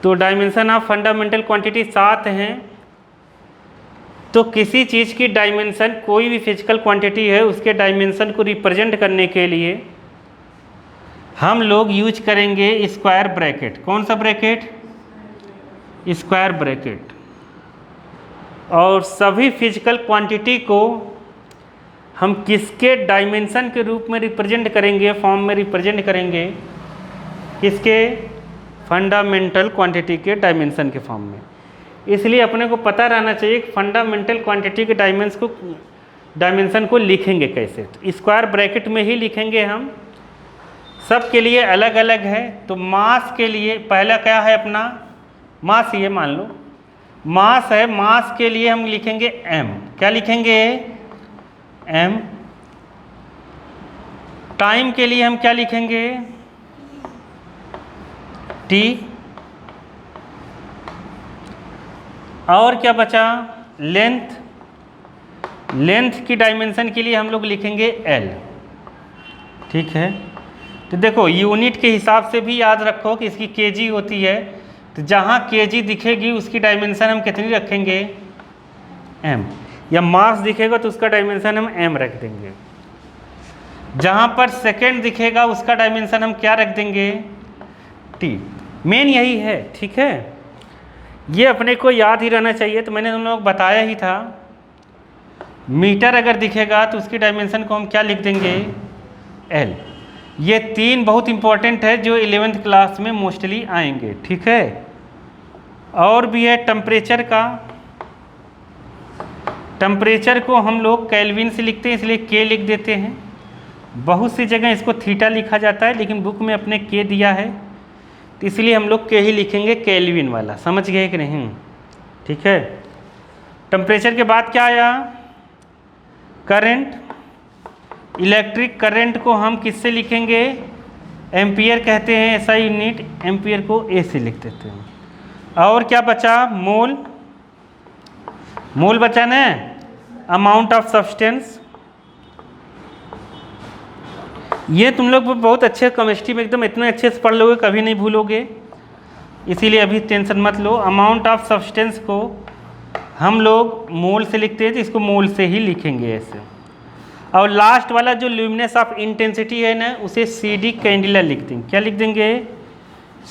तो dimension of fundamental quantity 7 हैं। तो किसी चीज़ की डायमेंशन, कोई भी फिजिकल क्वांटिटी है उसके डायमेंशन को रिप्रेजेंट करने के लिए हम लोग यूज करेंगे स्क्वायर ब्रैकेट। कौन सा ब्रैकेट? Square bracket. और सभी फिजिकल क्वांटिटी को हम किसके डायमेंशन के रूप में रिप्रेजेंट करेंगे, फॉर्म में रिप्रेजेंट करेंगे? किसके? फंडामेंटल क्वांटिटी के डायमेंशन के फॉर्म में। इसलिए अपने को पता रहना चाहिए कि फंडामेंटल क्वांटिटी के डायमेंशन को लिखेंगे कैसे। तो स्क्वायर ब्रैकेट में ही लिखेंगे हम, सब के लिए अलग अलग है। तो मास के लिए पहला क्या है अपना? मास, ये मान लो मास है। मास के लिए हम लिखेंगे m। क्या लिखेंगे? m। टाइम के लिए हम क्या लिखेंगे? t। और क्या बचा? लेंथ। लेंथ की डायमेंशन के लिए हम लोग लिखेंगे l। ठीक है। तो देखो यूनिट के हिसाब से भी याद रखो कि इसकी केजी होती है, तो जहाँ केजी दिखेगी उसकी डायमेंशन हम कितनी रखेंगे? m। या मास दिखेगा तो उसका डायमेंशन हम m रख देंगे। जहाँ पर सेकेंड दिखेगा उसका डायमेंशन हम क्या रख देंगे? t। मेन यही है। ठीक है, ये अपने को याद ही रहना चाहिए। तो मैंने तुम लोग बताया ही था, मीटर अगर दिखेगा तो उसकी डायमेंशन को हम क्या लिख देंगे? l। ये 3 बहुत इंपॉर्टेंट है जो 11th क्लास में मोस्टली आएंगे। ठीक है। और भी है टेम्परेचर का। टेम्परेचर को हम लोग केल्विन से लिखते हैं, इसलिए के लिख देते हैं। बहुत सी जगह इसको थीटा लिखा जाता है, लेकिन बुक में अपने के दिया है तो इसलिए हम लोग के ही लिखेंगे, केल्विन वाला। समझ गए कि नहीं? ठीक है। टेम्परेचर के बाद क्या आया? करंट। इलेक्ट्रिक करंट को हम किससे लिखेंगे? एम्पियर कहते हैं, ऐसा यूनिट। एम्पियर को ए से लिख देते हैं। और क्या बचा? मोल। मोल बचा ना? Amount of substance. ये तुम लोग बहुत अच्छे केमिस्ट्री में एकदम इतने अच्छे से पढ़ लोगे, कभी नहीं भूलोगे, इसीलिए अभी टेंशन मत लो। अमाउंट ऑफ सब्सटेंस को हम लोग मोल से लिखते हैं, तो इसको मोल से ही लिखेंगे ऐसे। और लास्ट वाला जो ल्यूमिनेस ऑफ इंटेंसिटी है ना, उसे CD कैंडिला लिख देंगे। क्या लिख देंगे?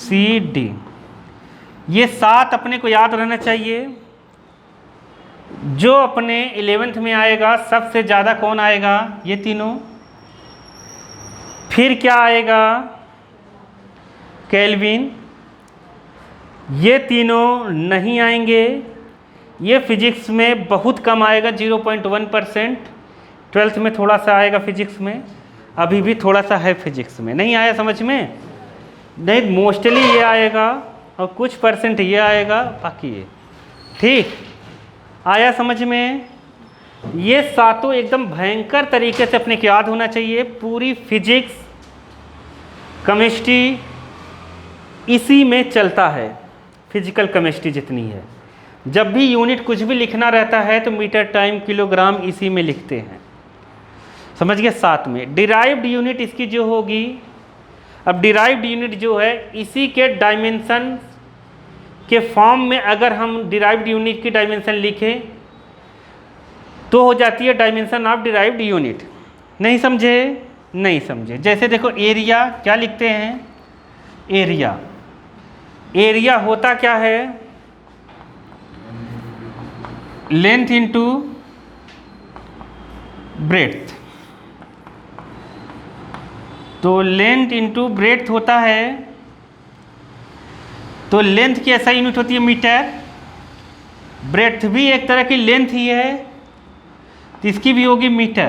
CD। ये 7 अपने को याद रहना चाहिए। जो अपने 11th में आएगा सबसे ज़्यादा कौन आएगा? ये तीनों। फिर क्या आएगा? केल्विन। ये तीनों नहीं आएंगे। ये फिजिक्स में बहुत कम आएगा, 0.1%। 12th में थोड़ा सा आएगा फिजिक्स में, अभी भी थोड़ा सा है फिजिक्स में। नहीं आया समझ में? नहीं, मोस्टली ये आएगा और कुछ परसेंट ये आएगा, बाकी ये। ठीक आया समझ में? ये 7 एकदम भयंकर तरीके से अपने को याद होना चाहिए। पूरी फिजिक्स केमिस्ट्री इसी में चलता है, फिजिकल केमिस्ट्री जितनी है। जब भी यूनिट कुछ भी लिखना रहता है तो मीटर, टाइम, किलोग्राम इसी में लिखते हैं। समझ गए? 7 में डिराइव्ड यूनिट इसकी जो होगी, अब डिराइव्ड यूनिट जो है इसी के डायमेंशन के फॉर्म में अगर हम डिराइव्ड यूनिट की डायमेंशन लिखें तो हो जाती है डायमेंशन ऑफ डिराइव्ड यूनिट। नहीं समझे? नहीं समझे। जैसे देखो एरिया, क्या लिखते हैं? एरिया। एरिया होता क्या है? Length into breadth. तो लेंथ इंटू ब्रेड्थ होता है। तो लेंथ की ऐसा यूनिट होती है मीटर, ब्रेड्थ भी एक तरह की लेंथ ही है, तो इसकी भी होगी मीटर।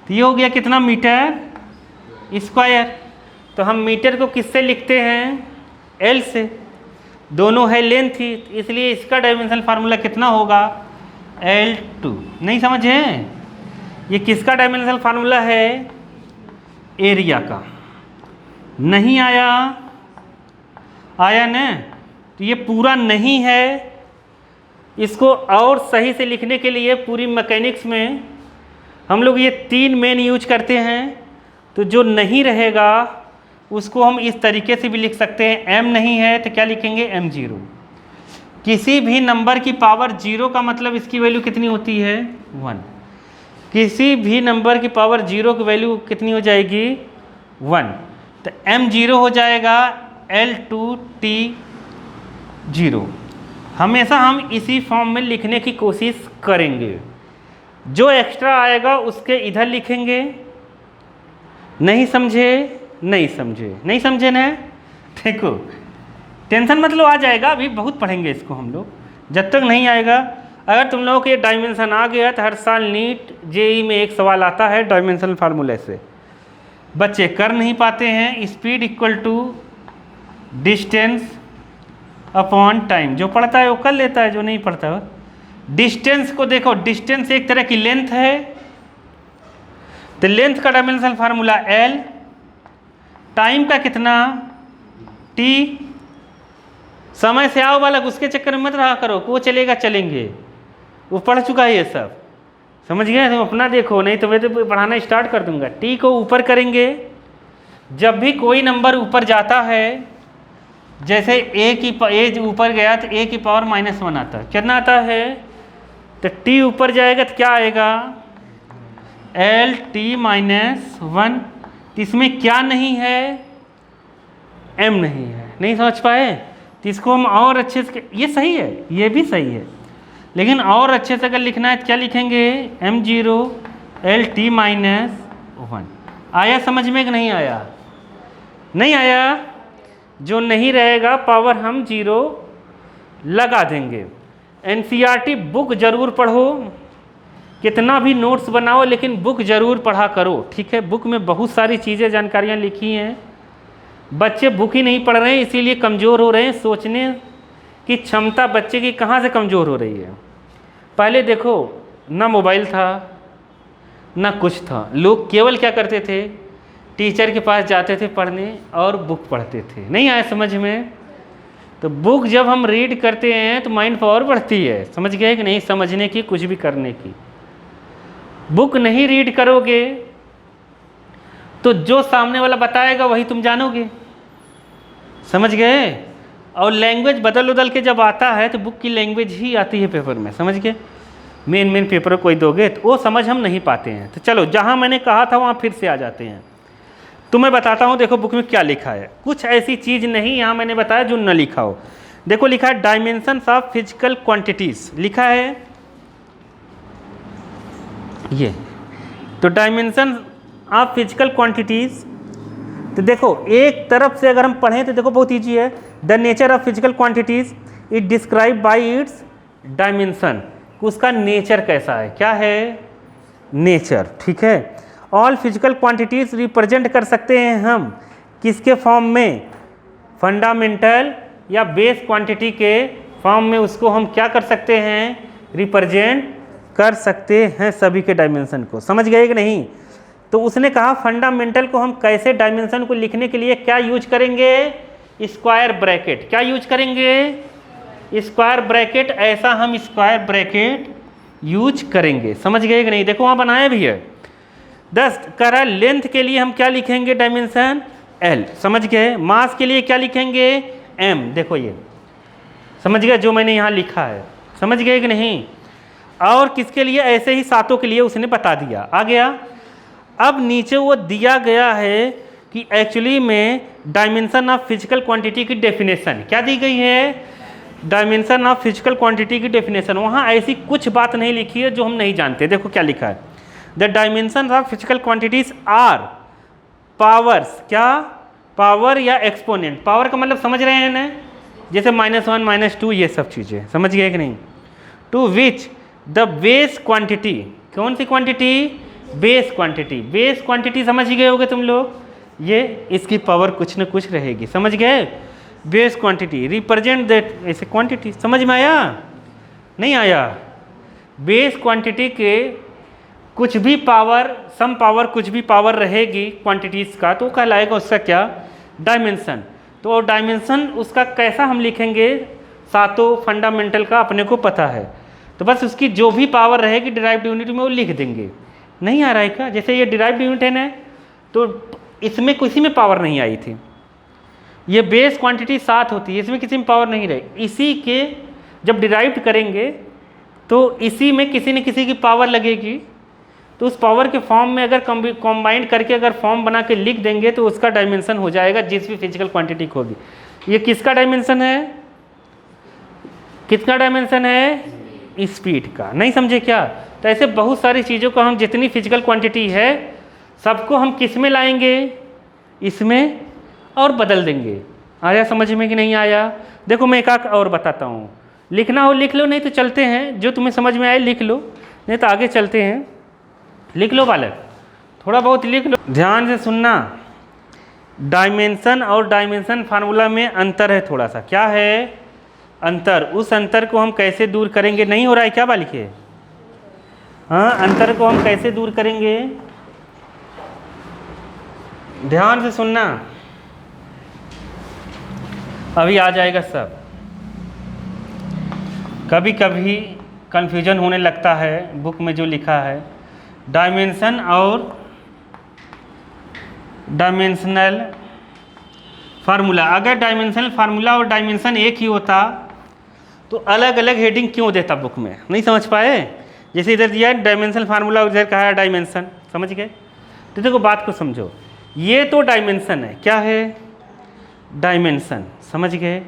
तो ये हो गया कितना? Metre square. तो हम मीटर को किससे लिखते हैं? L से। दोनों है लेंथ ही, इसलिए इसका डायमेंशन फार्मूला कितना होगा? L2। नहीं समझे? ये किसका डायमेंशनल फार्मूला है? एरिया का। नहीं आया? आया ना? तो ये पूरा नहीं है। इसको और सही से लिखने के लिए पूरी मैकेनिक्स में हम लोग ये 3 मेन यूज करते हैं। तो जो नहीं रहेगा उसको हम इस तरीके से भी लिख सकते हैं, m नहीं है तो क्या लिखेंगे m0। किसी भी नंबर की पावर 0 का मतलब इसकी वैल्यू कितनी होती है 1। किसी भी नंबर की पावर 0 की वैल्यू कितनी हो जाएगी 1, तो m0 हो जाएगा L2T0। हमेशा हम इसी फॉर्म में लिखने की कोशिश करेंगे। जो एक्स्ट्रा आएगा उसके इधर लिखेंगे। नहीं समझे, नहीं समझे, नहीं समझे ना, देखो टेंशन मतलब आ जाएगा, अभी बहुत पढ़ेंगे इसको हम लोग, जब तक नहीं आएगा। अगर तुम लोगों को ये डायमेंशन आ गया तो हर साल नीट जेई में एक सवाल आता है डायमेंशनल फार्मूले से, बच्चे कर नहीं पाते हैं। Speed equal to distance upon time, जो पढ़ता है वो कर लेता है, जो नहीं पढ़ता है। डिस्टेंस को देखो, डिस्टेंस एक तरह की लेंथ है, तो लेंथ का डायमेंशनल फार्मूला L, टाइम का कितना T। समय से आओ बालक, उसके चक्कर में मत रहा करो, वो चलेगा चलेंगे, वो पढ़ चुका है ये सब, समझ गए। तुम अपना देखो, नहीं तो मैं तो पढ़ाना स्टार्ट कर दूंगा। T को ऊपर करेंगे, जब भी कोई नंबर ऊपर जाता है, जैसे a ऊपर गया तो a की पावर -1 आता है, कितना आता है, तो T ऊपर जाएगा तो क्या आएगा LT-1। इसमें क्या नहीं है, m नहीं है, नहीं समझ पाए, तो इसको हम और अच्छे से, ये सही है, ये भी सही है, लेकिन और अच्छे से अगर लिखना है तो क्या लिखेंगे m0 LT-1। आया समझ में कि नहीं आया, नहीं आया, जो नहीं रहेगा पावर हम 0 लगा देंगे। NCERT बुक जरूर पढ़ो, कितना भी नोट्स बनाओ, लेकिन बुक जरूर पढ़ा करो, ठीक है। बुक में बहुत सारी चीज़ें जानकारियाँ लिखी हैं, बच्चे बुक ही नहीं पढ़ रहे हैं, इसीलिए कमज़ोर हो रहे हैं। सोचने की क्षमता बच्चे की कहाँ से कमज़ोर हो रही है। पहले देखो, ना मोबाइल था ना कुछ था, लोग केवल क्या करते थे, टीचर के पास जाते थे पढ़ने और बुक पढ़ते थे। नहीं आया समझ में, तो बुक जब हम रीड करते हैं तो माइंड पावर बढ़ती है, समझ गए कि नहीं, समझने की, कुछ भी करने की। बुक नहीं रीड करोगे तो जो सामने वाला बताएगा वही तुम जानोगे, समझ गए। और लैंग्वेज बदल बदल के जब आता है तो बुक की लैंग्वेज ही आती है पेपर में, समझ गए। मेन पेपर कोई दोगे तो वो समझ हम नहीं पाते हैं। तो चलो, जहाँ मैंने कहा था वहाँ फिर से आ जाते हैं। तो मैं बताता हूँ, देखो बुक में क्या लिखा है। कुछ ऐसी चीज़ नहीं यहाँ मैंने बताया जो न लिखा हो। देखो लिखा है डायमेंशंस ऑफ फिजिकल क्वांटिटीज, लिखा है ये। तो डायमेंशन ऑफ फिजिकल क्वांटिटीज, तो देखो एक तरफ से अगर हम पढ़ें तो देखो बहुत ईजी है। The nature of physical quantities it describe by it's dimension, उसका नेचर कैसा है, क्या है नेचर, ठीक है। ऑल फिजिकल क्वांटिटीज रिप्रेजेंट कर सकते हैं हम किसके फॉर्म में, फंडामेंटल या बेस क्वांटिटी के फॉर्म में, उसको हम क्या कर सकते हैं, रिप्रेजेंट कर सकते हैं सभी के डायमेंशन को, समझ गए कि नहीं। तो उसने कहा फंडामेंटल को हम कैसे डायमेंशन को लिखने के लिए क्या यूज करेंगे, स्क्वायर ब्रैकेट। क्या यूज करेंगे, स्क्वायर ब्रैकेट। ऐसा हम स्क्वायर ब्रैकेट यूज करेंगे, समझ गए कि नहीं। देखो वहाँ बनाया भी है। 10 कह रहा है लेंथ के लिए हम क्या लिखेंगे डायमेंशन L, समझ गए। मास के लिए क्या लिखेंगे M, देखो ये समझ गए जो मैंने यहाँ लिखा है, समझ गए कि नहीं। और किसके लिए, ऐसे ही सातों के लिए उसने बता दिया, आ गया। अब नीचे वो दिया गया है कि एक्चुअली में डायमेंशन ऑफ फिजिकल क्वांटिटी की डेफिनेशन क्या दी गई है, डायमेंशन ऑफ फिजिकल क्वांटिटी की डेफिनेशन। वहाँ ऐसी कुछ बात नहीं लिखी है जो हम नहीं जानते। देखो क्या लिखा है, the dimension of physical quantities are powers, क्या पावर या एक्सपोनेंट। पावर का मतलब समझ रहे हैं ना, जैसे -1 -2 ये सब चीज़ें, समझ गए कि नहीं। To which the base quantity, कौन सी quantity, base quantity. Base quantity समझ गए होगे तुम लोग, ये इसकी पावर कुछ न कुछ रहेगी, समझ गए। बेस क्वांटिटी रिप्रेजेंट दैट, ऐसे क्वांटिटी, समझ में आया नहीं आया। बेस क्वांटिटी के कुछ भी पावर, सम पावर, कुछ भी पावर रहेगी क्वांटिटीज़ का, तो कहलाएगा उसका क्या, डायमेंशन। तो डायमेंशन उसका कैसा हम लिखेंगे, सातों फंडामेंटल का अपने को पता है, तो बस उसकी जो भी पावर रहेगी डिराइव्ड यूनिट में वो लिख देंगे। नहीं आ रहा है क्या, जैसे ये डिराइव्ड यूनिट है ना, तो इसमें किसी में पावर नहीं आई थी। ये बेस क्वांटिटी 7 होती है, इसमें किसी में पावर नहीं रही। इसी के जब डिराइव करेंगे तो इसी में किसी न किसी की पावर लगेगी, तो उस पावर के फॉर्म में अगर कॉम्बाइंड करके अगर फॉर्म बना के लिख देंगे तो उसका डायमेंशन हो जाएगा जिस भी फिजिकल क्वांटिटी को होगी। ये किसका डायमेंशन है? किसका डायमेंशन है? स्पीड का। नहीं समझे क्या? तो ऐसे बहुत सारी चीज़ों को हम जितनी फिजिकल क्वांटिटी है सबको हम किस में लाएंगे? इसमें, और बदल देंगे। आया समझ में कि नहीं आया? देखो मैं एक और बताता हूँ, लिखना हो लिख लो, नहीं तो चलते हैं, जो तुम्हें समझ में आए लिख लो, नहीं तो आगे चलते हैं। लिख लो बालक, थोड़ा बहुत लिख लो, ध्यान से सुनना। डायमेंशन और डायमेंशन फार्मूला में अंतर है थोड़ा सा। क्या है अंतर? उस अंतर को हम कैसे दूर करेंगे? नहीं हो रहा है क्या बालिक? हाँ, अंतर को हम कैसे दूर करेंगे? ध्यान से सुनना, अभी आ जाएगा सब। कभी कभी कन्फ्यूजन होने लगता है बुक में जो लिखा है, डायमेंशन और डायमेंशनल फार्मूला। अगर डायमेंशनल फार्मूला और डायमेंशन एक ही होता तो अलग अलग हेडिंग क्यों देता बुक में? नहीं समझ पाए? जैसे इधर दिया है डायमेंशनल फार्मूला, उधर कहा है डायमेंशन। समझ गए? तो देखो बात को समझो, ये तो डायमेंशन है। क्या है? डायमेंशन। समझ गए?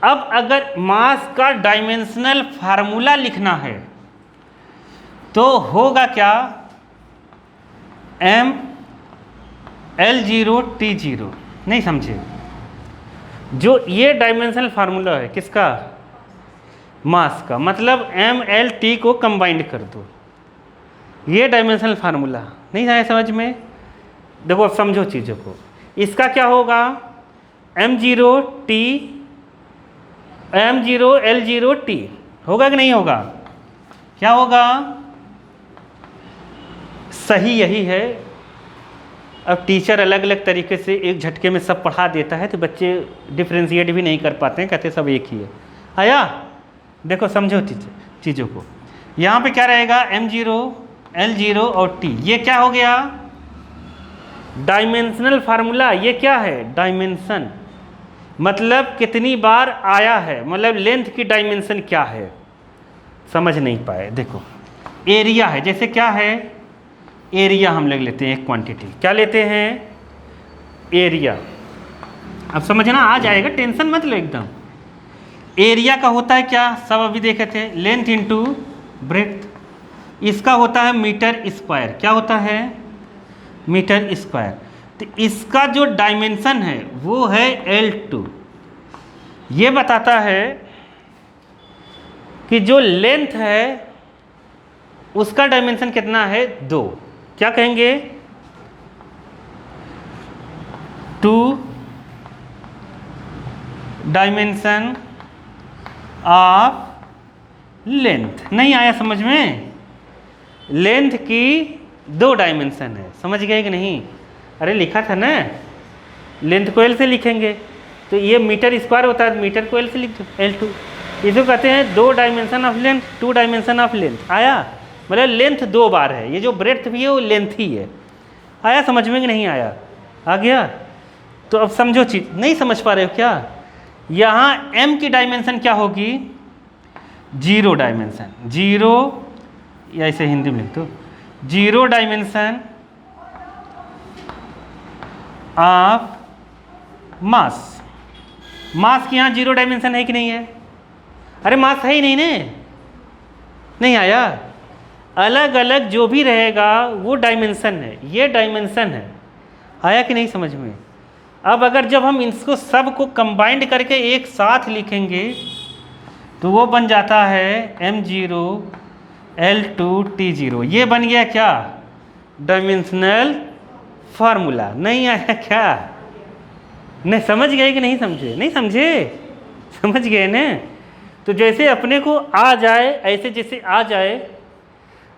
अब अगर मास का डायमेंशनल फार्मूला लिखना है तो होगा क्या? m L0 T0। नहीं समझे? जो ये डायमेंशनल फार्मूला है किसका? मास का। मतलब m L T को कंबाइंड कर दो, ये डायमेंशनल फार्मूला। नहीं आया समझ में? देखो अब समझो चीज़ों को। इसका क्या होगा? m0 L0 T होगा कि नहीं होगा? क्या होगा? सही यही है। अब टीचर अलग अलग तरीके से एक झटके में सब पढ़ा देता है तो बच्चे डिफ्रेंशिएट भी नहीं कर पाते हैं, कहते सब एक ही है। आया? देखो समझो चीज़ों को। यहाँ पे क्या रहेगा? m0 L0 और T। ये क्या हो गया? Dimensional formula. ये क्या है? डायमेंशन। मतलब कितनी बार आया है, मतलब लेंथ की डायमेंशन क्या है। समझ नहीं पाए? देखो एरिया है, जैसे क्या है? एरिया हम ले लेते हैं एक क्वांटिटी। क्या लेते हैं? एरिया। अब समझना आ जाएगा, टेंशन मत लो एकदम। एरिया का होता है क्या? सब अभी देखे थे, लेंथ इंटू ब्रेड्थ। इसका होता है मीटर स्क्वायर। क्या होता है? Metre square. तो इसका जो डायमेंशन है वो है L2। ये बताता है कि जो लेंथ है उसका डायमेंशन कितना है? 2। क्या कहेंगे? 2 डायमेंशन ऑफ लेंथ। नहीं आया समझ में? लेंथ की 2 डायमेंशन है। समझ गए कि नहीं? अरे लिखा था ना, लेंथ को L से लिखेंगे तो ये मीटर स्क्वायर होता है, मीटर को L से लिख दो, L2। इसको कहते हैं 2 dimension of length, 2 dimension of length. आया? मतलब लेंथ 2 बार है, ये जो ब्रेड्थ भी है वो लेंथ ही है। आया समझ में कि नहीं आया? आ गया? तो अब समझो चीज। नहीं समझ पा रहे हो क्या? यहाँ m की डायमेंशन क्या होगी? 0 डायमेंशन। 0, या इसे हिंदी में लिख दो, 0 डायमेंशन ऑफ मास। मास की यहाँ 0 डायमेंशन है कि नहीं है? अरे मास है ही नहीं ने? नहीं आया? अलग अलग जो भी रहेगा वो डायमेंशन है, ये डायमेंशन है। आया कि नहीं समझ में? अब अगर जब हम इसको सब को कंबाइंड करके एक साथ लिखेंगे तो वो बन जाता है m0 L2 T0। ये बन गया क्या? Dimensional formula. नहीं आया क्या? नहीं समझ गए कि नहीं समझे? नहीं समझे? समझ गए ना? तो जैसे अपने को आ जाए, ऐसे जैसे आ जाए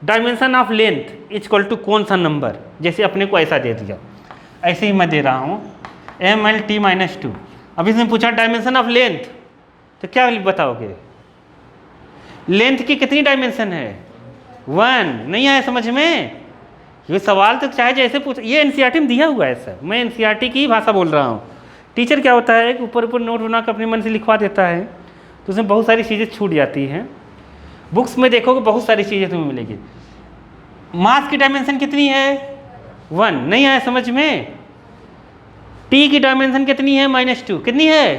dimension of length equal to कौन सा नंबर, जैसे अपने को ऐसा दे दिया, ऐसे ही मैं दे रहा हूँ MLT-2। अब इसने पूछा डायमेंशन ऑफ लेंथ, तो क्या बताओगे? लेंथ की कितनी डायमेंशन है? 1। नहीं आया समझ में? ये सवाल तो चाहे जैसे पूछ, ये एनसीईआरटी में दिया हुआ है सर, मैं एनसीईआरटी की ही भाषा बोल रहा हूँ। टीचर क्या होता है कि ऊपर ऊपर नोट बना कर अपने मन से लिखवा देता है, तो उसमें बहुत सारी चीज़ें छूट जाती हैं। बुक्स में देखोगे बहुत सारी चीज़ें तुम्हें मिलेगी। मास की डायमेंशन कितनी है? 1, नहीं आया समझ में? टी की डायमेंशन कितनी है? -2, कितनी है?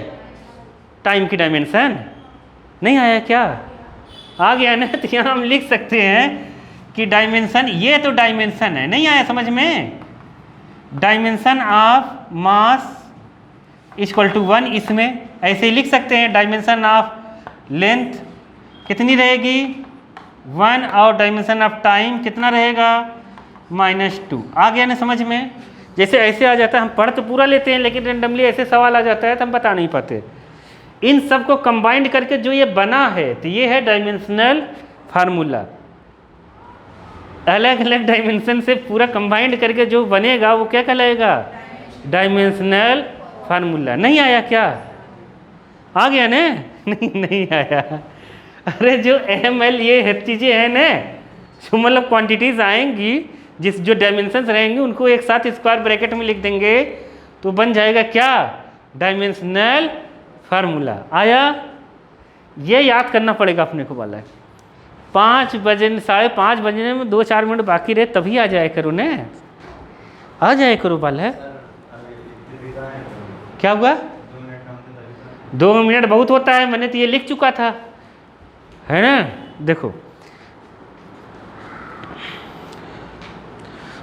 टाइम की डायमेंशन नहीं आया क्या? आ गया ना? तो यहाँ हम लिख सकते हैं कि डायमेंशन, ये तो डायमेंशन है, नहीं आया समझ में? Dimension of mass equal to 1, इसमें ऐसे ही लिख सकते हैं। डायमेंशन ऑफ लेंथ कितनी रहेगी? 1, और डायमेंशन ऑफ टाइम कितना रहेगा? -2। आ गया ना समझ में? जैसे ऐसे आ जाता है, हम पढ़ तो पूरा लेते हैं लेकिन रेंडमली ऐसे सवाल आ जाता है तो हम बता नहीं पाते। इन सब को कंबाइंड करके जो ये बना है, तो ये है डायमेंशनल फार्मूला। अलग अलग डायमेंशन से पूरा कंबाइंड करके जो बनेगा वो क्या कहलाएगा? Dimensional formula. नहीं आया क्या? आ गया ना? नहीं आया। अरे जो ML ये चीज़ें हैं ना, जो मतलब क्वांटिटीज़ आएंगी, जो डायमेंशंस रहेंगी उनको एक साथ स्क्वायर ब्रैकेट में लिख देंगे तो बन जाएगा क्या? Dimensional formula. आया? ये याद करना पड़ेगा अपने को वाला है। 5 बजे 5:30 बजने में 2-4 मिनट बाकी रहे तभी आ जाए करो ने, आ जाए करो वाला है। क्या हुआ? 2 मिनट बहुत होता है, मैंने तो ये लिख चुका था, है ना? देखो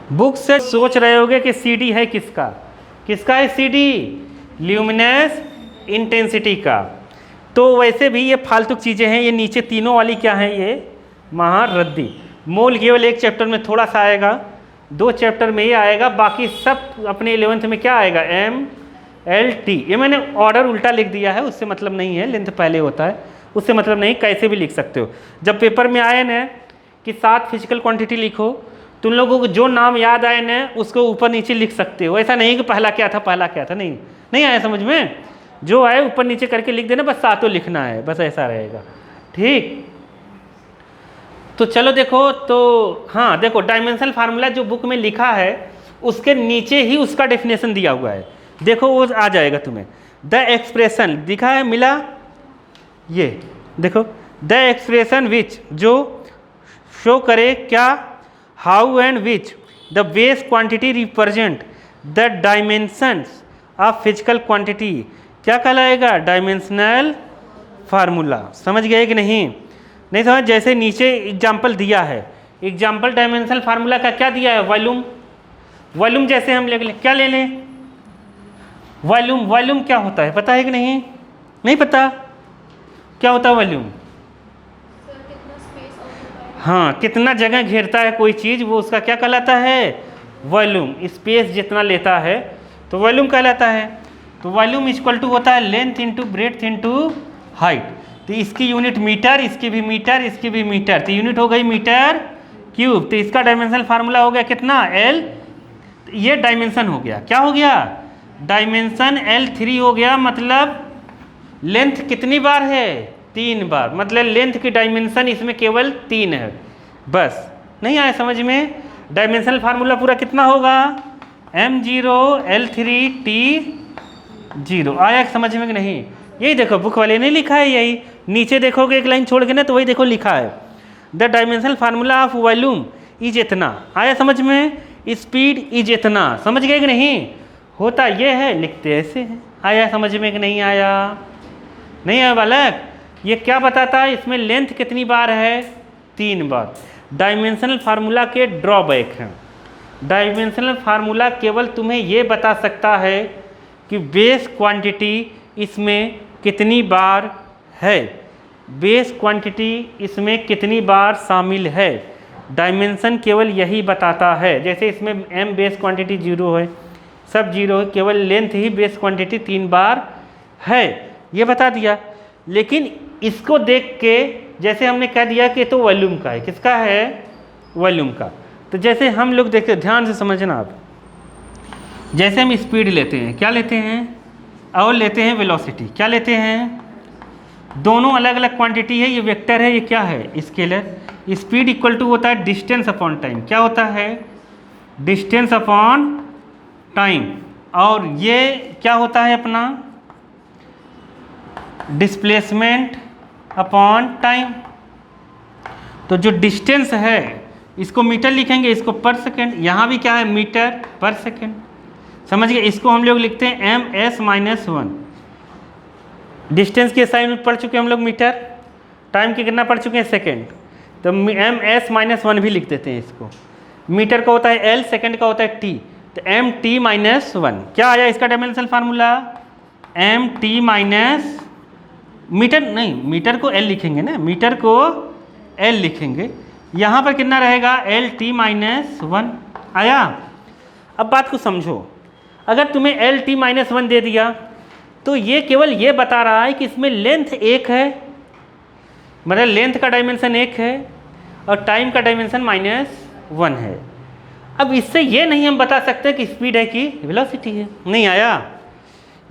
बुक से सोच रहे होगे कि CD है किसका? किसका है CD? ल्यूमिनस इंटेंसिटी का। तो वैसे भी ये फालतू चीज़ें हैं, ये नीचे तीनों वाली क्या हैं? ये महारद्दी। मोल केवल एक चैप्टर में थोड़ा सा आएगा, 2 चैप्टर में ये आएगा, बाकी सब अपने 11th में क्या आएगा? MLT। ये मैंने ऑर्डर उल्टा लिख दिया है, उससे मतलब नहीं है, लेंथ पहले होता है, उससे मतलब नहीं, कैसे भी लिख सकते हो। जब पेपर में आए ना कि 7 फिजिकल क्वांटिटी लिखो, तुम लोगों को जो नाम याद आए ना उसको ऊपर नीचे लिख सकते हो। ऐसा नहीं कि पहला क्या था पहला क्या था, नहीं आया समझ में? जो आए ऊपर नीचे करके लिख देना, बस 7 लिखना है, बस ऐसा रहेगा। ठीक, तो चलो देखो, तो हाँ देखो डायमेंशनल फार्मूला जो बुक में लिखा है उसके नीचे ही उसका डेफिनेशन दिया हुआ है। देखो वो आ जाएगा तुम्हें। द एक्सप्रेशन दिखा है, मिला? ये देखो, द एक्सप्रेशन विच, जो शो करे क्या? How and which the base quantity represent the dimensions of physical quantity, क्या कहलाएगा? Dimensional formula. समझ गए कि नहीं? नहीं समझ? जैसे नीचे एग्जाम्पल दिया है, एग्जाम्पल डायमेंशनल फार्मूला का क्या दिया है? वॉल्यूम। वॉल्यूम जैसे हम ले क्या ले लें? वॉल्यूम। वॉल्यूम क्या होता है पता है कि नहीं? नहीं पता क्या होता है वॉल्यूम? हाँ, कितना जगह घेरता है कोई चीज़, वो उसका क्या कहलाता है? वॉल्यूम। स्पेस जितना लेता है तो वॉल्यूम कहलाता है। तो वॉल्यूम इक्वल टू होता है length into breadth into height. तो इसकी यूनिट मीटर, इसकी भी मीटर, इसकी भी मीटर, तो यूनिट हो गई मीटर क्यूब। तो इसका डायमेंशनल फार्मूला हो गया कितना? L। ये डायमेंशन हो गया, क्या हो गया? डायमेंशन L3 हो गया। मतलब लेंथ कितनी बार है? 3 बार। मतलब लेंथ की डायमेंशन इसमें केवल 3 है बस। नहीं आया समझ में? डायमेंशनल फार्मूला पूरा कितना होगा? M0 L3 T0। आया समझ में कि नहीं? यही देखो बुक वाले ने लिखा है, यही नीचे देखोगे एक लाइन छोड़ के ना, तो वही देखो लिखा है the dimensional formula of volume is इतना। आया समझ में? स्पीड इज इतना। समझ गए कि नहीं? होता ये है, लिखते ऐसे हैं। आया समझ में कि नहीं आया? नहीं आया बालक? ये क्या बताता है? इसमें लेंथ कितनी बार है? 3 बार। डायमेंशनल फार्मूला के ड्रॉबैक हैं। डायमेंशनल फार्मूला केवल तुम्हें ये बता सकता है कि बेस क्वांटिटी इसमें कितनी बार है, बेस क्वांटिटी इसमें कितनी बार शामिल है। डायमेंशन केवल यही बताता है। जैसे इसमें m बेस क्वांटिटी 0 है, सब 0 है, केवल लेंथ ही बेस क्वांटिटी 3 बार है, ये बता दिया। लेकिन इसको देख के जैसे हमने कह दिया कि तो वॉल्यूम का है, किसका है? वॉल्यूम का। तो जैसे हम लोग देखते, ध्यान से समझना आप, जैसे हम स्पीड लेते हैं, क्या लेते हैं? और लेते हैं वेलोसिटी, क्या लेते हैं? दोनों अलग अलग क्वांटिटी है, ये वेक्टर है, ये क्या है? स्केलर। स्पीड इक्वल टू होता है डिस्टेंस अपॉन टाइम। क्या होता है? डिस्टेंस अपॉन टाइम, और ये क्या होता है अपना डिस्प्लेसमेंट अपॉन टाइम। तो जो डिस्टेंस है इसको मीटर लिखेंगे, इसको पर सेकेंड, यहाँ भी क्या है मीटर पर सेकेंड, समझ गए। इसको हम लोग लिखते हैं ms-1। डिस्टेंस के साइन पढ़ चुके हैं हम लोग मीटर, टाइम के कितना पढ़ चुके हैं सेकेंड, तो ms-1 भी लिख देते हैं इसको। मीटर का होता है l, सेकेंड का होता है t, तो mt-1 क्या आया इसका डायमेंशनल फार्मूला, mt- मीटर नहीं, मीटर को l लिखेंगे ना, मीटर को l लिखेंगे, यहाँ पर कितना रहेगा lt-1 आया। अब बात को समझो, अगर तुम्हें lt-1 दे दिया तो ये केवल ये बता रहा है कि इसमें लेंथ एक है, मतलब लेंथ का डायमेंशन एक है और टाइम का डायमेंशन -1 है। अब इससे ये नहीं हम बता सकते कि स्पीड है कि वेलोसिटी है, नहीं आया।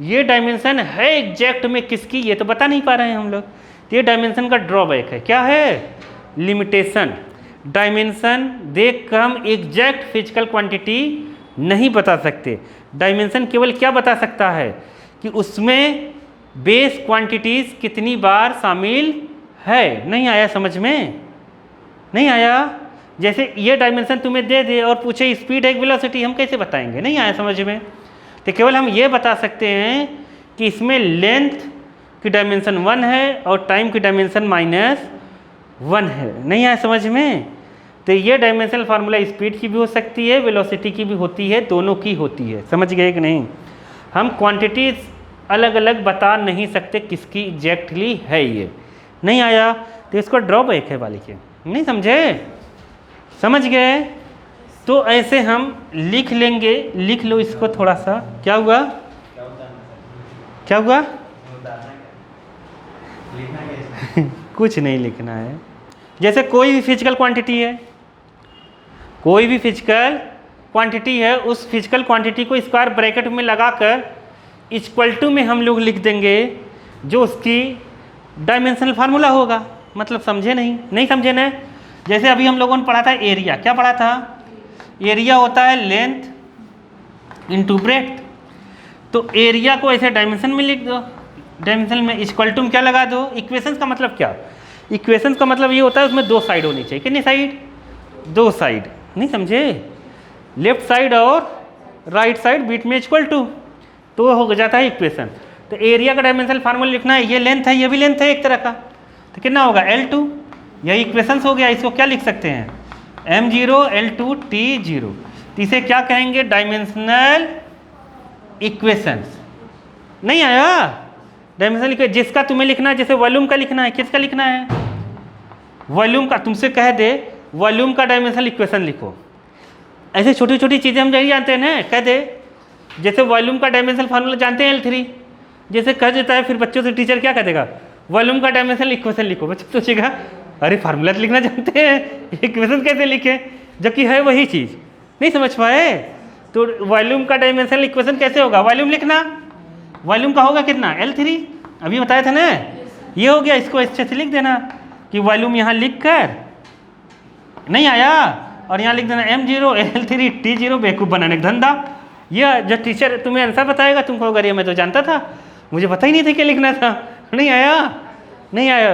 ये डायमेंशन है एग्जैक्ट में किसकी, ये तो बता नहीं पा रहे हैं हम लोग, तो ये डायमेंशन का ड्रॉबैक है। क्या है, लिमिटेशन। डायमेंशन देख कर हम एग्जैक्ट फिजिकल क्वांटिटी नहीं बता सकते। डायमेंशन केवल क्या बता सकता है कि उसमें बेस क्वांटिटीज़ कितनी बार शामिल है। नहीं आया समझ में, नहीं आया। जैसे ये डायमेंशन तुम्हें दे दे और पूछे स्पीड है वेलोसिटी, हम कैसे बताएंगे, नहीं आया समझ में। तो केवल हम ये बता सकते हैं कि इसमें लेंथ की डायमेंशन 1 है और टाइम की डायमेंशन -1 है, नहीं आया समझ में। तो ये डायमेंशनल फार्मूला स्पीड की भी हो सकती है, वेलोसिटी की भी होती है, दोनों की होती है, समझ गए कि नहीं। हम क्वांटिटीज अलग अलग बता नहीं सकते किसकी एग्जैक्टली है ये, नहीं आया। तो इसको ड्रॉबैक है वाली के, नहीं समझे, समझ गए। तो ऐसे हम लिख लेंगे, लिख लो इसको थोड़ा सा। क्या हुआ, क्या हुआ कुछ नहीं लिखना है। जैसे कोई भी फिजिकल क्वांटिटी है, कोई भी फिजिकल क्वांटिटी है, उस फिजिकल क्वांटिटी को स्क्वायर ब्रैकेट में लगाकर इक्वल टू में हम लोग लिख देंगे जो उसकी डायमेंशनल फार्मूला होगा। मतलब समझे नहीं, नहीं समझे ना। जैसे अभी हम लोगों ने पढ़ा था एरिया, क्या पढ़ा था, एरिया होता है लेंथ इनटू ब्रेड्थ। तो एरिया को ऐसे डायमेंशन में लिख दो, डायमेंशन में इक्वल टू में क्या लगा दो। इक्वेशंस का मतलब क्या, इक्वेशंस का मतलब ये होता है उसमें दो साइड होनी चाहिए। कितनी साइड, दो साइड, नहीं समझे, लेफ्ट साइड और राइट साइड बीच में इक्वल टू, तो हो जाता है इक्वेशन। तो एरिया का डायमेंशनल फार्मूला लिखना है, ये लेंथ है, ये भी लेंथ है एक तरह का, तो कितना होगा L2, यही इक्वेशंस हो गया। इसको क्या लिख सकते हैं m0 L2 T0। तो इसे क्या कहेंगे, डायमेंशनल इक्वेशंस। नहीं आया, डायमेंशनल इक्वेशन जिसका तुम्हें लिखना है, जैसे वॉल्यूम का लिखना है, किसका लिखना है, वॉल्यूम का। तुमसे कह दे वॉल्यूम का डायमेंशनल इक्वेशन लिखो, ऐसे छोटी छोटी चीज़ें हम नहीं जानते हैं ना, कह दे जैसे वॉल्यूम का डायमेंशनल फार्मूला जानते हैं L3, जैसे कह देता है, फिर बच्चों से टीचर क्या कह देगा, वॉल्यूम का डायमेंशनल इक्वेशन लिखो। बच्चे सोचेगा अरे फार्मूला तो लिखना जानते हैं, इक्वेशन कैसे लिखे, जबकि है वही चीज़, नहीं समझ पाए। तो वॉल्यूम का डायमेंशनल इक्वेशन कैसे होगा, वॉल्यूम लिखना, वॉल्यूम का होगा कितना L3, अभी बताया था ना, ये हो गया। इसको अच्छे से लिख देना कि वॉल्यूम यहाँ लिख कर, नहीं आया, और यहाँ लिख देना m0 L3 T0, बेवकूफ़ बनाने का धंधा। ये जो टीचर तुम्हें आंसर बताएगा तुम कहोगे अरे मैं तो जानता था, मुझे पता ही नहीं था क्या लिखना था। नहीं आया, नहीं आया।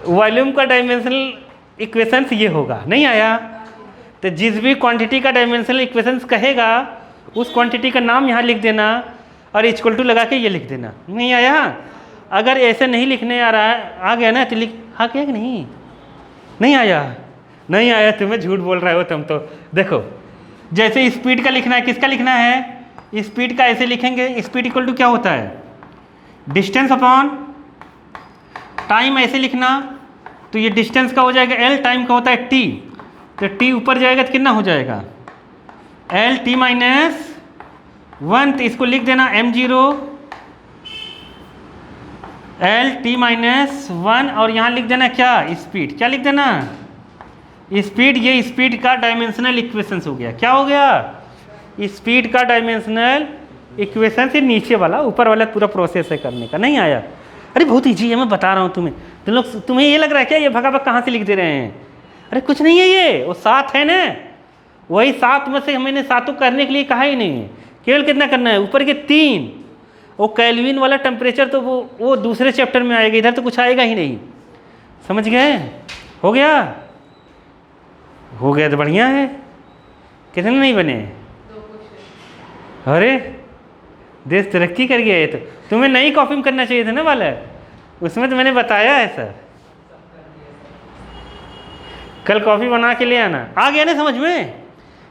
वॉल्यूम का डायमेंशनल इक्वेशंस ये होगा, नहीं आया। तो जिस भी क्वांटिटी का डायमेंशनल इक्वेशंस कहेगा उस क्वांटिटी का नाम यहाँ लिख देना और इक्वल टू लगा के ये लिख देना, नहीं आया। अगर ऐसे नहीं लिखने आ रहा है, आ गया ना तो लिख, हाँ क्या कि नहीं, नहीं आया, नहीं आया, तुम्हें झूठ बोल रहे हो तुम तो। देखो जैसे स्पीड का लिखना है, किसका लिखना है, स्पीड का ऐसे लिखेंगे, स्पीड इक्वल टू क्या होता है, डिस्टेंस अपॉन टाइम, ऐसे लिखना। तो ये डिस्टेंस का हो जाएगा L, टाइम का होता है T, तो T ऊपर जाएगा तो कितना हो जाएगा LT-1। तो इसको लिख देना m0 LT-1, और यहाँ लिख देना क्या, स्पीड, क्या लिख देना, स्पीड। ये स्पीड का डायमेंशनल इक्वेशंस हो गया, क्या हो गया, स्पीड का डायमेंशनल इक्वेशन से नीचे वाला, ऊपर वाला पूरा प्रोसेस है करने का, नहीं आया। अरे बहुत ईजी है, मैं बता रहा हूँ तुम्हें। तुम लोग, तुम्हें ये लग रहा है क्या ये भगाभग कहाँ से लिख दे रहे हैं, अरे कुछ नहीं है, ये वो 7 है ना, वही 7 में से मैंने 7 करने के लिए कहा ही नहीं है, केवल कितना करना है, ऊपर के 3। वो केल्विन वाला टेम्परेचर तो वो दूसरे चैप्टर में आएगा, इधर तो कुछ आएगा ही नहीं। समझ गए? हो गया? हो गया तो बढ़िया है। कितने नहीं बने? अरे देश तरक्की कर गया। ये तो तुम्हें नई कॉपी में करना चाहिए था ना वाला, उसमें तो मैंने बताया है सर। कल कॉपी बना के ले आना। आ गया ना समझ में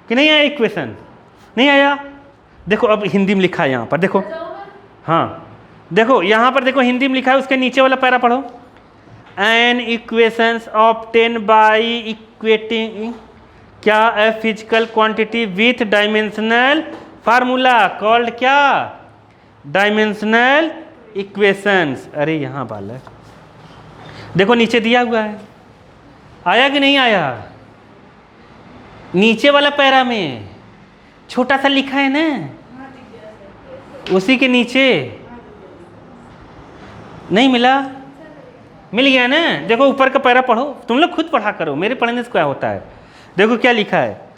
कि नहीं आया? इक्वेशन नहीं आया? देखो अब हिंदी में लिखा है यहाँ पर, देखो। हाँ देखो यहाँ पर, देखो हिंदी में लिखा है, उसके नीचे वाला पैरा पढ़ो। An equations obtain by equating क्या a physical quantity with dimensional formula called क्या? Dimensional equations. अरे यहाँ वाला देखो नीचे दिया हुआ है, आया कि नहीं आया? नीचे वाला पैरा में छोटा सा लिखा है ना, उसी के नीचे नहीं मिला? मिल गया ना? देखो ऊपर का पैरा पढ़ो, तुम लोग खुद पढ़ा करो, मेरे पढ़ने से क्या होता है। देखो क्या लिखा है,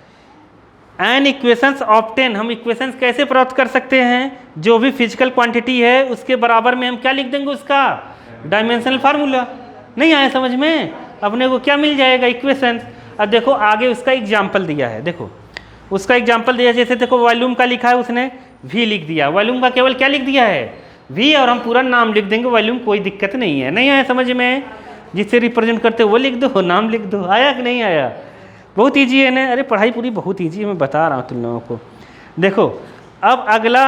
एन इक्वेशंस ऑब्टेन। हम इक्वेशंस कैसे प्राप्त कर सकते हैं? जो भी फिजिकल क्वांटिटी है उसके बराबर में हम क्या लिख देंगे? उसका डायमेंशनल फार्मूला। नहीं आया समझ में? अपने को क्या मिल जाएगा? इक्वेशंस। अब देखो आगे उसका एग्जाम्पल दिया है, देखो उसका एग्जाम्पल दिया, जैसे देखो वॉल्यूम का लिखा है, उसने वी लिख दिया। वॉल्यूम का केवल क्या लिख दिया है? वी, और हम पूरा नाम लिख देंगे वॉल्यूम, कोई दिक्कत नहीं है। नहीं आया समझ में? जिससे रिप्रेजेंट करते हो वो लिख दो, नाम लिख दो। आया कि नहीं आया? बहुत ईजी है ना? अरे पढ़ाई पूरी बहुत ईजी है, मैं बता रहा हूँ तुम लोगों को। देखो अब अगला,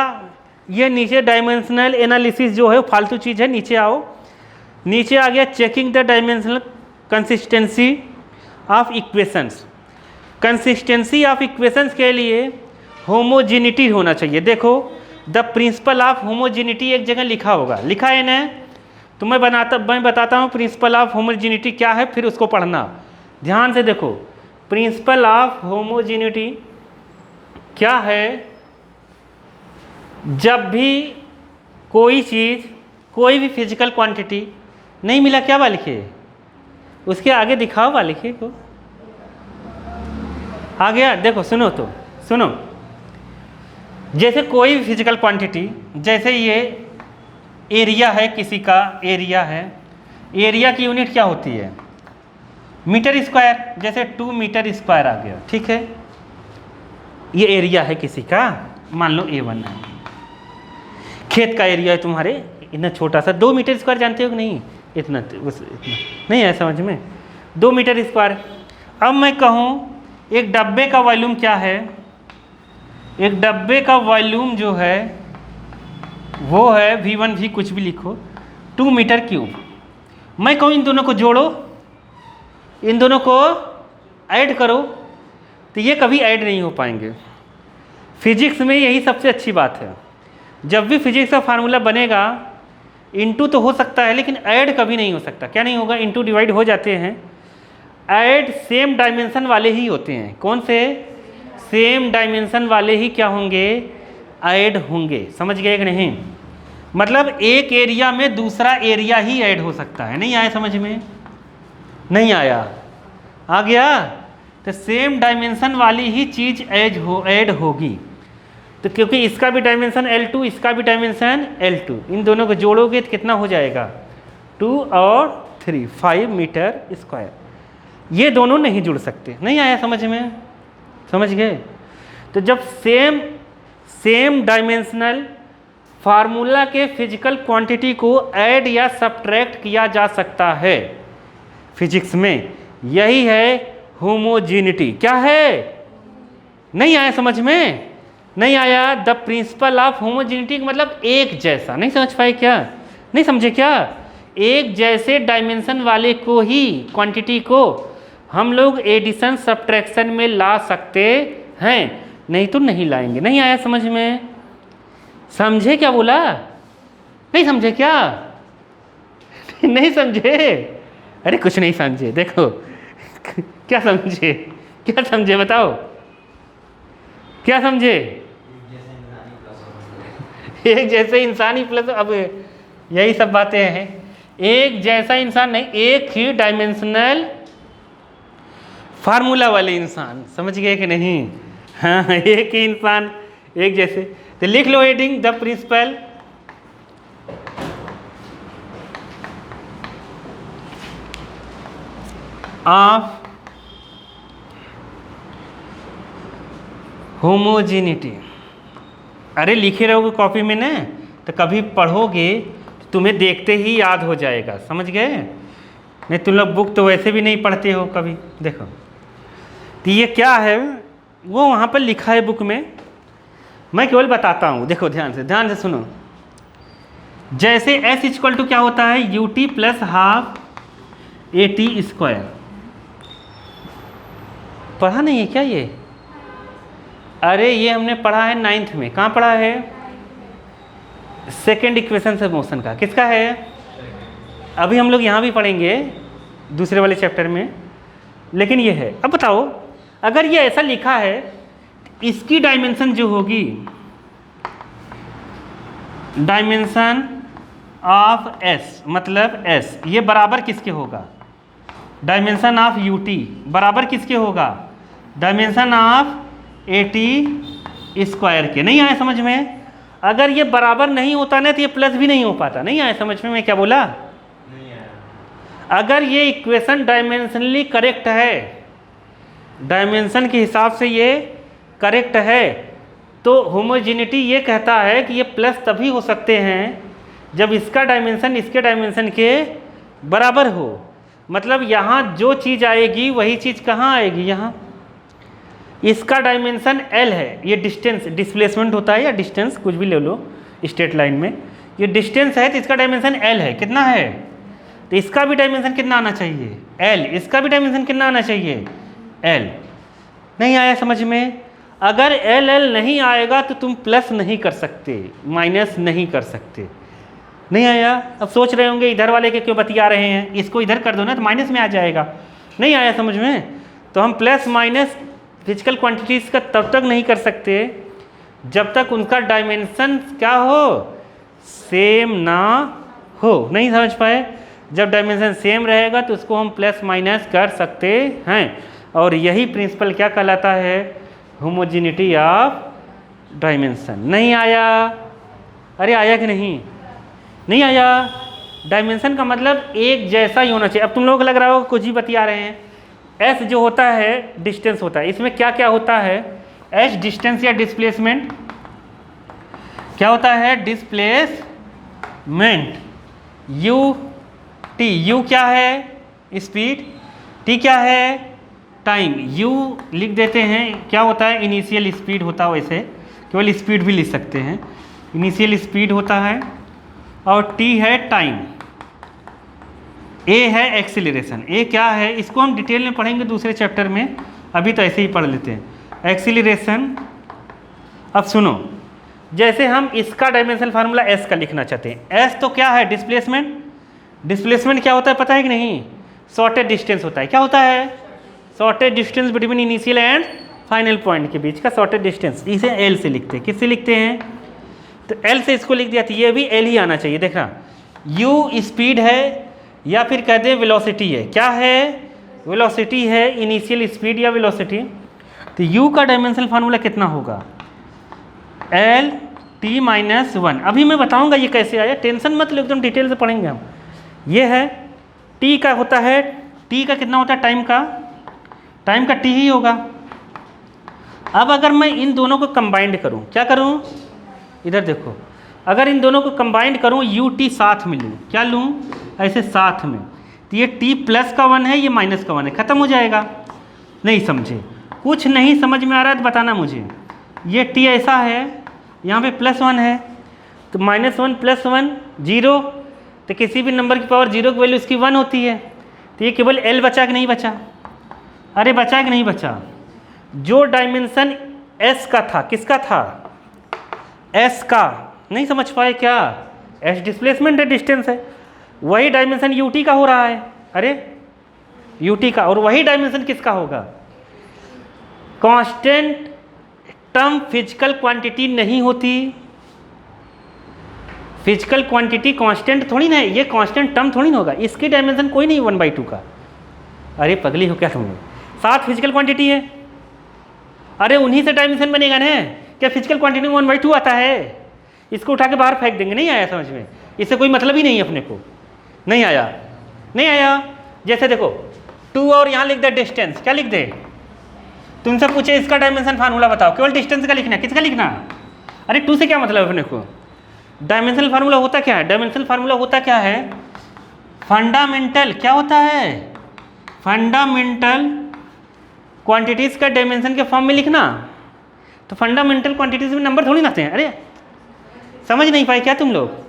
ये नीचे डायमेंशनल एनालिसिस जो है फालतू चीज़ है, नीचे आओ। नीचे आ गया checking the dimensional consistency of equations. Consistency of equations के लिए होमोजेनिटी होना चाहिए। देखो द प्रिंसिपल ऑफ होमोजेनिटी एक जगह लिखा होगा, लिखा है ना? तो मैं बताता हूँ प्रिंसिपल ऑफ होमोजेनिटी क्या है, फिर उसको पढ़ना ध्यान से। देखो प्रिंसिपल ऑफ होमोजेनिटी क्या है? जब भी कोई चीज़, कोई भी फिजिकल क्वांटिटी नहीं मिला, क्या बा लिखे? उसके आगे दिखाओ बा लिखे को। आ गया? देखो सुनो तो सुनो, जैसे कोई भी फिजिकल क्वांटिटी, जैसे ये एरिया है, किसी का एरिया है, एरिया की यूनिट क्या होती है? Metre square. जैसे 2 मीटर स्क्वायर आ गया, ठीक है? ये एरिया है किसी का, मान लो A1 है। खेत का एरिया है तुम्हारे, इतना छोटा सा 2 मीटर स्क्वायर, जानते हो कि नहीं? इतना नहीं है समझ में? 2 मीटर स्क्वायर। अब मैं कहूँ एक डब्बे का वॉल्यूम क्या है? एक डब्बे का वॉल्यूम जो है वो है V1, V कुछ भी लिखो, 2 मीटर क्यूब। मैं कहूँ इन दोनों को जोड़ो, इन दोनों को ऐड करो, तो ये कभी ऐड नहीं हो पाएंगे। फिजिक्स में यही सबसे अच्छी बात है, जब भी फिजिक्स का फार्मूला बनेगा, इनटू तो हो सकता है लेकिन ऐड कभी नहीं हो सकता। क्या नहीं होगा? इनटू डिवाइड हो जाते हैं, ऐड सेम डायमेंशन वाले ही होते हैं। कौन से? सेम डायमेंशन वाले ही क्या होंगे? ऐड होंगे। समझ गए कि नहीं? मतलब एक एरिया में दूसरा एरिया ही ऐड हो सकता है। नहीं आया समझ में? नहीं आया? आ गया? तो सेम डायमेंशन वाली ही चीज़ ऐड होगी। तो क्योंकि इसका भी डायमेंशन L2, इसका भी डायमेंशन L2, इन दोनों को जोड़ोगे तो कितना हो जाएगा? 2 और 3, 5 मीटर स्क्वायर। ये दोनों नहीं जुड़ सकते। नहीं आया समझ में? समझ गए? तो जब सेम डायमेंशनल फार्मूला के फिजिकल क्वांटिटी को ऐड या सब्ट्रैक्ट किया जा सकता है फिजिक्स में, यही है होमोजेनिटी। क्या है? नहीं आया समझ में? नहीं आया? द प्रिंसिपल ऑफ होमोजेनिटी का मतलब एक जैसा। नहीं समझ पाए क्या? नहीं समझे क्या? एक जैसे डायमेंशन वाले को ही, क्वांटिटी को हम लोग एडिशन सब्ट्रैक्शन में ला सकते हैं, नहीं तो नहीं लाएंगे। नहीं आया समझ में? समझे क्या बोला? नहीं समझे क्या? नहीं समझे? अरे कुछ नहीं समझे। देखो क्या समझे? क्या समझे बताओ? क्या समझे? एक जैसे इंसानी प्लस, अब यही सब बातें हैं। एक जैसा इंसान नहीं, एक ही डायमेंशनल फार्मूला वाले इंसान, समझ गए कि नहीं? हाँ, एक ही इंसान एक जैसे। तो लिख लो heading, the principle of homogeneity. अरे लिखे रहोगे कॉपी में ना, तो कभी पढ़ोगे तो तुम्हें देखते ही याद हो जाएगा, समझ गए? नहीं तुम लोग बुक तो वैसे भी नहीं पढ़ते हो कभी। देखो तो ये क्या है, वो वहाँ पर लिखा है बुक में, मैं केवल बताता हूँ। देखो ध्यान से सुनो। जैसे s इक्वल टू क्या होता है, U T plus half A T square. पढ़ा नहीं है क्या ये? अरे ये हमने पढ़ा है 9th में। कहाँ पढ़ा है? सेकेंड इक्वेशन ऑफ मोशन का। किसका है? अभी हम लोग यहाँ भी पढ़ेंगे दूसरे वाले चैप्टर में, लेकिन ये है। अब बताओ, अगर ये ऐसा लिखा है, इसकी डायमेंशन जो होगी, डायमेंशन ऑफ एस मतलब एस, ये बराबर किसके होगा? डायमेंशन ऑफ यू टी बराबर किसके होगा? Dimension of A T square के। नहीं आया समझ में? अगर ये बराबर नहीं होता ना तो ये प्लस भी नहीं हो पाता। नहीं आया समझ में? मैं क्या बोला? नहीं आया। अगर ये इक्वेशन डायमेंशनली करेक्ट है, डायमेंशन के हिसाब से ये करेक्ट है, तो होमोजेनिटी ये कहता है कि ये प्लस तभी हो सकते हैं जब इसका डायमेंशन इसके डायमेंशन के बराबर हो। मतलब यहाँ जो चीज़ आएगी वही चीज़ कहाँ आएगी? यहाँ। इसका डायमेंशन L है, ये डिस्टेंस डिस्प्लेसमेंट होता है या डिस्टेंस कुछ भी ले लो स्ट्रेट लाइन में, ये डिस्टेंस है तो इसका डायमेंशन L है। कितना है? तो इसका भी डायमेंशन कितना आना चाहिए? L। इसका भी डायमेंशन कितना आना चाहिए? L। नहीं आया समझ में? अगर L नहीं आएगा तो तुम प्लस नहीं कर सकते, माइनस नहीं कर सकते। नहीं आया? अब सोच रहे होंगे इधर वाले के क्यों बतिया रहे हैं, इसको इधर कर दो ना तो माइनस में आ जाएगा। नहीं आया समझ में? तो हम प्लस माइनस फिजिकल क्वांटिटीज़ का तब तक नहीं कर सकते जब तक उनका डायमेंशन क्या हो, सेम ना हो। नहीं समझ पाए? जब डायमेंशन सेम रहेगा तो उसको हम प्लस माइनस कर सकते हैं, और यही प्रिंसिपल क्या कहलाता है? Homogeneity of dimension. नहीं आया? अरे आया कि नहीं? नहीं आया? डायमेंशन का मतलब एक जैसा ही होना चाहिए। अब तुम लोग लग रहा हो कुछ ही बतिया रहे हैं। एस जो होता है डिस्टेंस होता है, इसमें क्या क्या होता है? एस डिस्टेंस या डिस्प्लेसमेंट। क्या होता है? डिस्प्लेसमेंट। यू टी, यू क्या है? स्पीड। टी क्या है? टाइम। यू लिख देते हैं, क्या होता है? इनिशियल स्पीड होता है, वैसे केवल स्पीड भी लिख सकते हैं। इनिशियल स्पीड होता है, और टी है टाइम। ए है एक्सीलरेशन। ए क्या है? इसको हम डिटेल में पढ़ेंगे दूसरे चैप्टर में, अभी तो ऐसे ही पढ़ लेते हैं। एक्सीलरेशन। अब सुनो, जैसे हम इसका डायमेंशनल फार्मूला एस का लिखना चाहते हैं। एस तो क्या है? डिस्प्लेसमेंट। डिस्प्लेसमेंट क्या होता है पता है कि नहीं? शॉर्टेज डिस्टेंस होता है। क्या होता है? Shortage distance between initial and final point के बीच का शॉर्टेज डिस्टेंस। इसे एल से लिखते हैं। किससे लिखते हैं? तो एल से इसको लिख दिया, तो ये भी एल ही आना चाहिए। देखना, यू स्पीड है या फिर कहते हैं वेलोसिटी है। क्या है? वेलोसिटी है, इनिशियल स्पीड या वेलोसिटी। तो यू का डायमेंशनल फार्मूला कितना होगा? L T minus 1। अभी मैं बताऊंगा ये कैसे आया, टेंशन मत लो, एकदम डिटेल से पढ़ेंगे हम। ये है टी का होता है, टी का कितना होता है? टाइम का टी ही होगा। अब अगर मैं इन दोनों को कंबाइंड करूं, क्या करूं? इधर देखो, अगर इन दोनों को कंबाइंड करूं, यू टी साथ में लूँ, क्या लूँ? ऐसे साथ में, तो ये टी प्लस का 1 है, ये माइनस का 1 है, खत्म हो जाएगा। नहीं समझे? कुछ नहीं समझ में आ रहा है तो बताना मुझे। ये टी ऐसा है, यहाँ पे +1 है, तो -1 + 1 0, तो किसी भी नंबर की पावर 0 की वैल्यू उसकी 1 होती है। तो ये केवल एल बचा कि नहीं बचा? अरे बचा कि नहीं बचा? जो डायमेंशन एस का था, किसका था? एस का। नहीं समझ पाए क्या? एस डिस्प्लेसमेंट है, डिस्टेंस है, वही डायमेंशन यू टी का हो रहा है। अरे यू टी का, और वही डायमेंशन किसका होगा? कांस्टेंट टर्म फिजिकल क्वांटिटी नहीं होती। फिजिकल क्वांटिटी कांस्टेंट थोड़ी ना है, ये कांस्टेंट टर्म थोड़ी ना होगा। इसकी डायमेंशन कोई नहीं 1/2 का। अरे पगली हो क्या तुम? 7 फिजिकल क्वांटिटी है। अरे उन्हीं से डायमेंशन बनेगा ना। क्या फिजिकल क्वांटिटी में 1/2 आता है? इसको उठा के बाहर फेंक देंगे। नहीं आया समझ में? इससे कोई मतलब ही नहीं है अपने को। नहीं आया, नहीं आया। जैसे देखो 2 और यहाँ लिख दे डिस्टेंस, क्या लिख दे? तुमसे पूछे इसका डायमेंशन फार्मूला बताओ, केवल डिस्टेंस का लिखना है। किसका लिखना? अरे 2 से क्या मतलब अपने को? डायमेंशनल फार्मूला होता क्या है? डायमेंशनल फार्मूला होता क्या है? फंडामेंटल, क्या होता है? फंडामेंटल क्वांटिटीज का डायमेंशन के फॉर्म में लिखना। तो फंडामेंटल क्वांटिटीज में नंबर थोड़ी ना आते हैं। अरे समझ नहीं पाए क्या तुम लोग?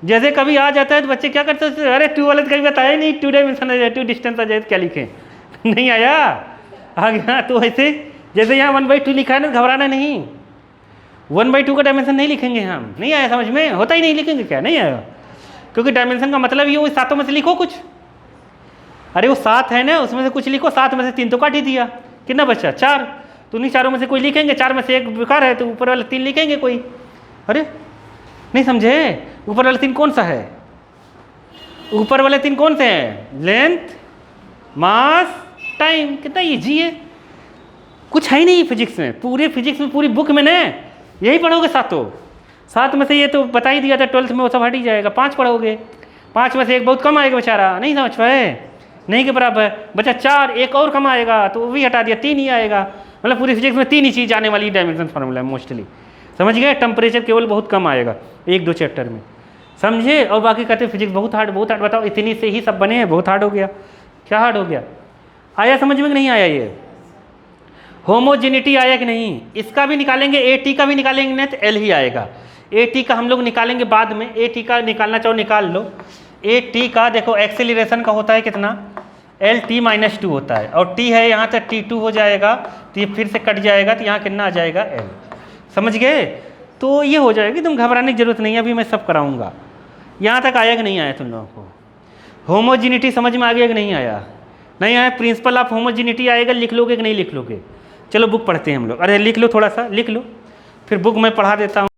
जैसे कभी आ जाता है तो बच्चे क्या करते हैं, अरे 2 वाले तो कभी बताया नहीं, 2 डायमेंशन आ जाए, 2 डिस्टेंस आ जाए तो क्या लिखें? नहीं आया, आ गया। तो ऐसे जैसे यहाँ 1/2 लिखा है ना, घबराना नहीं। 1/2 का डायमेंशन नहीं लिखेंगे हम। नहीं आया समझ में? होता ही नहीं, लिखेंगे क्या? नहीं आया, क्योंकि डायमेंशन का मतलब ये वो 7 में से लिखो कुछ। अरे वो 7 है ना, उसमें से कुछ लिखो। 7 में से 3 तो काट ही दिया, कितना बचा? 4। तो उन्हीं 4 में से कोई लिखेंगे। 4 में से एक बेकार है तो ऊपर वाले 3 लिखेंगे कोई। अरे नहीं समझे? ऊपर वाले 3 कौन सा है? ऊपर वाले 3 कौन से हैं? लेंथ, मास, टाइम। कितना इजी है, कुछ है ही नहीं फिजिक्स में। पूरे फिजिक्स में, पूरी बुक में ना यही पढ़ोगे 7 में से। ये तो बता ही दिया था 12th में, वो सब हट ही जाएगा। 5 पढ़ोगे, 5 में से एक बहुत कम आएगा बेचारा, नहीं समझ पाए, नहीं के बराबर बचा 4, एक और कम आएगा तो वो भी हटा दिया, 3 ही आएगा। मतलब पूरी फिजिक्स में 3 ही चीज़ आने वाली डायमेंशन फार्मूला है मोस्टली। समझ गए? टेम्परेचर केवल बहुत कम आएगा 1-2 चैप्टर में, समझे? और बाकी कहते हैं फिजिक्स बहुत हार्ड, बहुत हार्ड। बताओ इतनी से ही सब बने हैं, बहुत हार्ड हो गया। क्या हार्ड हो गया? आया समझ में कि नहीं आया? ये होमोजेनिटी आया कि नहीं? इसका भी निकालेंगे, AT का भी निकालेंगे ना तो L ही आएगा। AT का हम लोग निकालेंगे बाद में। AT का निकालना चाहो निकाल लो। AT का देखो एक्सेलरेशन का होता है कितना? LT-2 होता है, और T है यहाँ तक T2 हो जाएगा, तो ये फिर से कट जाएगा, तो यहाँ कितना आ जाएगा? L। समझ गए? तो ये हो जाएगी, तुम घबराने की जरूरत नहीं है, अभी मैं सब कराऊंगा। यहाँ तक आया कि नहीं आया तुम लोगों को? होमोजेनिटी समझ में आ गया कि नहीं आया? नहीं आया? प्रिंसिपल ऑफ होमोजेनिटी आएगा, लिख लोगे कि नहीं लिख लोगे? चलो बुक पढ़ते हैं हम लोग। अरे लिख लो, थोड़ा सा लिख लो, फिर बुक मैं पढ़ा देता हूँ।